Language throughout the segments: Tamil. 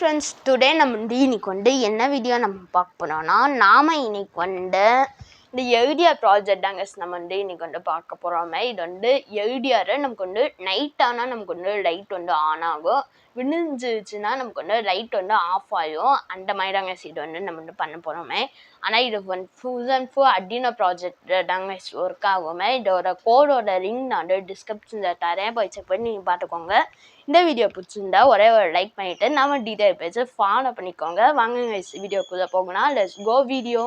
ஃப்ரெண்ட்ஸ், டுடே நம்ம இன்னைக்கு என்ன வீடியோ நம்ம பார்க்க போகிறோம்னா, நாம் இன்னைக்கு இந்த எல்டிஆர் ப்ராஜெக்ட் தாங்க நம்ம இன்னைக்கு பார்க்க போகிறோமே. இது எல்டிஆர் நமக்கு நைட் ஆனால் நமக்கு லைட் ஆன் ஆகும், விடிஞ்சிச்சுன்னா நமக்கு லைட் ஆஃப் ஆகும். அந்த மாதிரி தாங்க இது நம்ம பண்ண போகிறோமே. ஆனால் இது full and full Arduino project தாங்க ஒர்க் ஆகுமே. இதோட கோடோட லிங்க் நான் டிஸ்கிரிப்ஷனில் தரேன், போய் செக் பண்ணி நீங்கள் பார்த்துக்கோங்க. இந்த வீடியோ பிடிச்சிருந்தா ஒரே ஒரு லைக் பண்ணிவிட்டு நம்ம டீட்டெயில் பேஜை ஃபாலோ பண்ணிக்கோங்க. வாங்க வீடியோக்குள்ளே போகணும். Let's go video.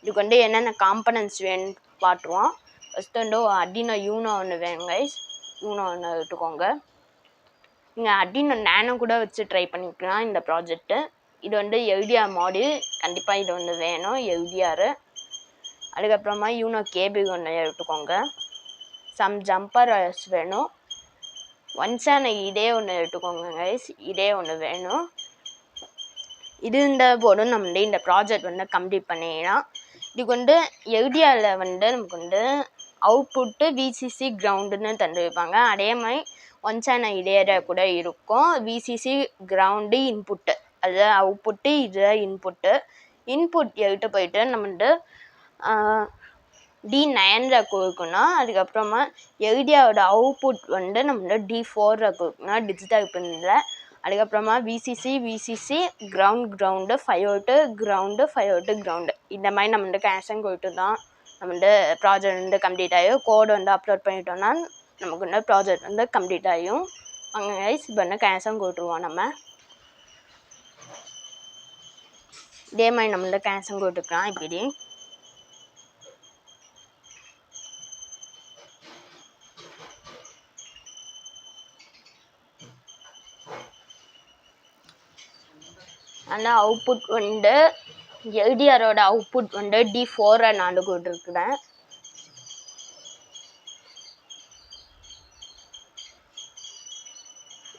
இதுக்கு என்னென்ன காம்பனன்ட்ஸ் வேணும்னு பார்த்துருவோம். ஃபஸ்ட்டு அர்டினோ யூனோ ஒன்று வேணும் கைஸ். யூனோ ஒன்று எடுத்துக்கோங்க. நீங்கள் அர்டினோ நேனோ கூட வச்சு ட்ரை பண்ணிக்கலாம் இந்த ப்ராஜெக்ட்டு. இது எல்டிஆர் மாடியூல், கண்டிப்பாக இது வேணும் எல்டிஆர். அதுக்கப்புறமா யூனோ கேபிள் ஒன்று எடுத்துக்கோங்க. சம் ஜம்பர் வேணும். ஒன்ஸான இதே ஒன்று எடுத்துக்கோங்க கைஸ், இதே ஒன்று வேணும். இது இந்த போர்டும் நம்ம இந்த ப்ராஜெக்ட் கம்ப்ளீட் பண்ணிடலாம். இதுக்கு எல்டிஆரில் நமக்கு அவுட்புட்டு விசிசி கிரவுண்டுன்னு தந்துருப்பாங்க. அதே மாதிரி ஒன்ஸான இதே கூட இருக்கும். விசிசி கிரவுண்டு இன்புட்டு, அது அவுட்புட்டு, இது இன்புட் எடுத்து போயிட்டு நம்ம D9 கொடுக்கணும். அதுக்கப்புறமா எல்டிஆரோட அவுட்புட் நம்ம D4 கொடுக்கணும் டிஜிட்டல் பின்னில். அதுக்கப்புறமா VCC ground 5 volt ground 5 volt ground, இந்த மாதிரி நம்ம கனெக்ஷன் கொடுத்து தான் நம்ம ப்ராஜெக்ட் கம்ப்ளீட் ஆகிடும். கோடு அப்லோட் பண்ணிட்டோம்னா நமக்கு ப்ராஜெக்ட் கம்ப்ளீட் ஆகிடும். அங்கே கைஸ் இப்போ கனெக்ஷன் கொடுத்துருவோம். நம்ம இதே மாதிரி நம்ம கனெக்ஷன் கொடுத்துக்கலாம். இப்படி அந்த அவுட்புட் எல்டிஆரோட அவுட்புட் D4 நான் கொடுத்துருக்குறேன்.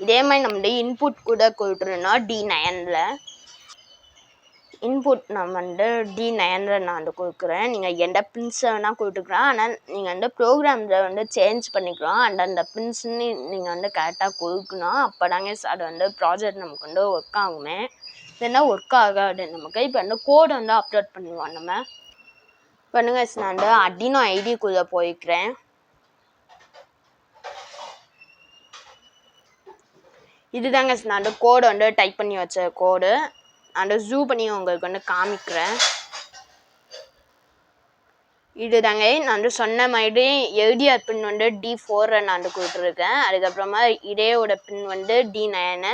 இதே மாதிரி நம்ம இன்புட் கூட கொடுத்துருந்தோம் D9. இன்புட் நம்ம D9 நான் கொடுக்குறேன். நீங்கள் எந்த பின்ஸ் வேணால் கொடுத்துக்கலாம். ஆனால் நீங்கள் ப்ரோக்ராமில் சேஞ்ச் பண்ணிக்கலாம். அந்த பின்ஸ்ன்னு நீங்கள் கரெக்டாக கொடுக்கணும். அப்போ தாங்க அது ப்ராஜெக்ட் நமக்கு ஒர்க் ஆகுமே. இல்லைன்னா ஒர்க் ஆகாது நமக்கு. இப்போ கோடு அப்லோட் பண்ணுவோம். நம்ம பண்ணுங்க. நான் அர்டினோ ஐடிக்குள்ளே போய்க்கிறேன். இதுதாங்க நான் கோடு டைப் பண்ணி வச்ச கோடு. நான் ஜூம் பண்ணி உங்களுக்கு காமிக்கிறேன். இதுதாங்க நான் சொன்ன மாதிரி எல்டிஆர் பின் D4 நான் கொடுத்துருக்கேன். அதுக்கப்புறமா இதேயோட பின் D9.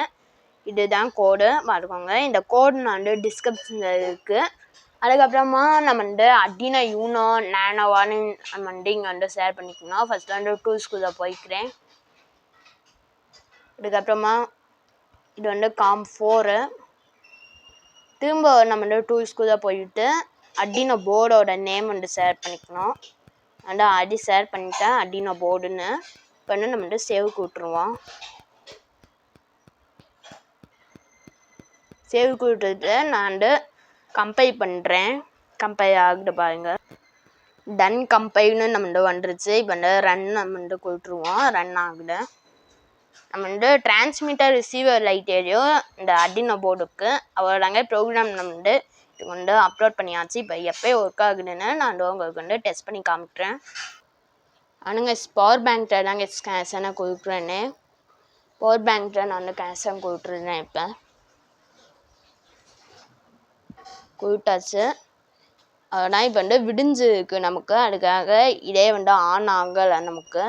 இதுதான் கோடு பார்த்துக்கோங்க. இந்த கோடு நான் டிஸ்கிரிப்ஷனில் இருக்குது. அதுக்கப்புறமா நம்ம அர்டினோ யூனோ நேனோவான்னு நம்ம இங்கே ஷேர் பண்ணிக்கணும். ஃபஸ்ட்டு டூல்ஸ்குள்ளே போய்க்கிறேன். அதுக்கப்புறமா இது COM4. திரும்ப நம்ம டூல்ஸ்குள்ளே போயிட்டு அர்டினோ போர்டோட நேம் ஷேர் பண்ணிக்கணும். அது ஷேர் பண்ணிட்டேன் அர்டினோ போர்டுன்னு. இப்போ நம்ம சேவ் கொடுத்துருவோம். சேவ் கொடுத்துட்டு நான் கம்பைல் பண்ணுறேன். கம்பைல் ஆகிட்டு பாருங்கள். டன் கம்பைல்னு நம்ம வந்துருச்சு. இப்போ ரன் நம்ம கொடுத்துருவோம். ரன் ஆகுது. நம்ம டிரான்ஸ்மிட்டர் ரிசீவர் லைட் ஏரியும் இந்த அர்டினோ போர்டுக்கு அவ்வளோதாங்க. ப்ரோக்ராம் நம்ம இது அப்லோட் பண்ணியாச்சு. இப்போ எப்போ ஒர்க் ஆகுதுன்னு நான் உங்களுக்கு டெஸ்ட் பண்ணி காமிக்கிறேன். ஆனால் பவர் பேங்க்கில் தாங்க கனெக்ஷனை கொடுக்குறேன்னு. பவர் பேங்க்கில் நான் கனெக்ஷன் கொடுத்துருந்தேன். இப்போ கொடுத்தாச்சு. ஆனால் இப்போ விடிஞ்சிருக்கு நமக்கு. அதுக்காக இதே ஆன் ஆகலை நமக்கு.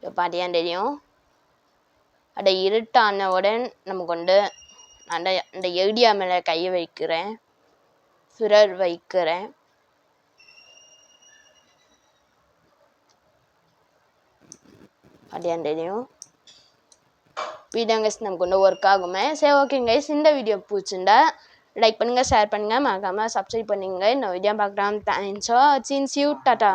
இப்போ பார்த்தீங்கன்னா தெரியும். அதை இருட்டானவுடன் நமக்கு அந்த எல்டிஆர் மேலே கையை வைக்கிறேன், சுரர் வைக்கிறேன். பார்த்தீங்கன்னா தெரியும். வீடியோங்க நமக்கு ஒர்க் ஆகுமே. சரி, ஓகேங்க. இந்த வீடியோ பிடிச்சிருந்தா லைக் பண்ணுங்கள், ஷேர் பண்ணுங்கள், மறக்காமல் சப்ஸ்கிரைப் பண்ணுங்க. இந்த வீடியோ பார்க்கலாம். தேங்க்ஸ் ஃபார் வாட்சிங். டாட்டா.